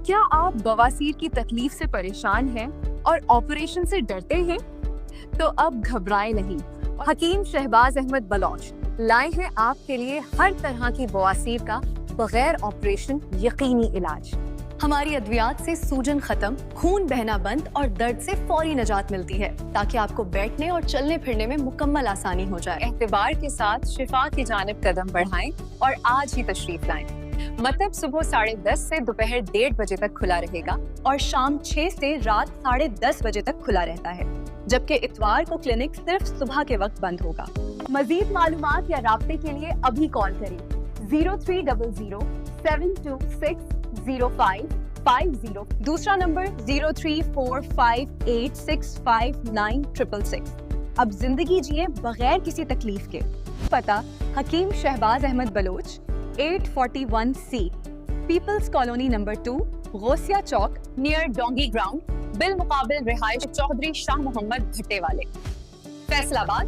क्या आप बवासीर की तकलीफ से परेशान हैं और ऑपरेशन से डरते हैं? तो अब घबराएं नहीं। हकीम शहबाज अहमद बलोच लाए हैं आपके लिए हर तरह की बवासीर का बगैर ऑपरेशन यकीनी इलाज। हमारी अद्वियात से सूजन खत्म, खून बहना बंद और दर्द से फौरी निजात मिलती है, ताकि आपको बैठने और चलने फिरने में मुकम्मल आसानी हो जाए। एतबार के साथ शिफा की जानिब कदम बढ़ाएं और आज ही तशरीफ लाएं। मतलब सुबह 10:30 से दोपहर 1:30 बजे तक खुला रहेगा और शाम 6 से रात 10:30 बजे तक खुला रहता है, जबकि इतवार को क्लिनिक सिर्फ सुबह के वक्त बंद होगा। मजीद मालूमात या राब्ते के लिए अभी कॉल करें 0300-726-0550। दूसरा नंबर 0345865966। अब जिंदगी जिए बगैर किसी तकलीफ के। पता Hakeem Shahbaz Ahmed Baloch, 841C, peoples colony number 2, Ghausia Chowk, near Dongi ground, बिल मुकाबिल रिहाइश चौधरी शाह मोहम्मद भट्टे वाले, फैसलाबाद।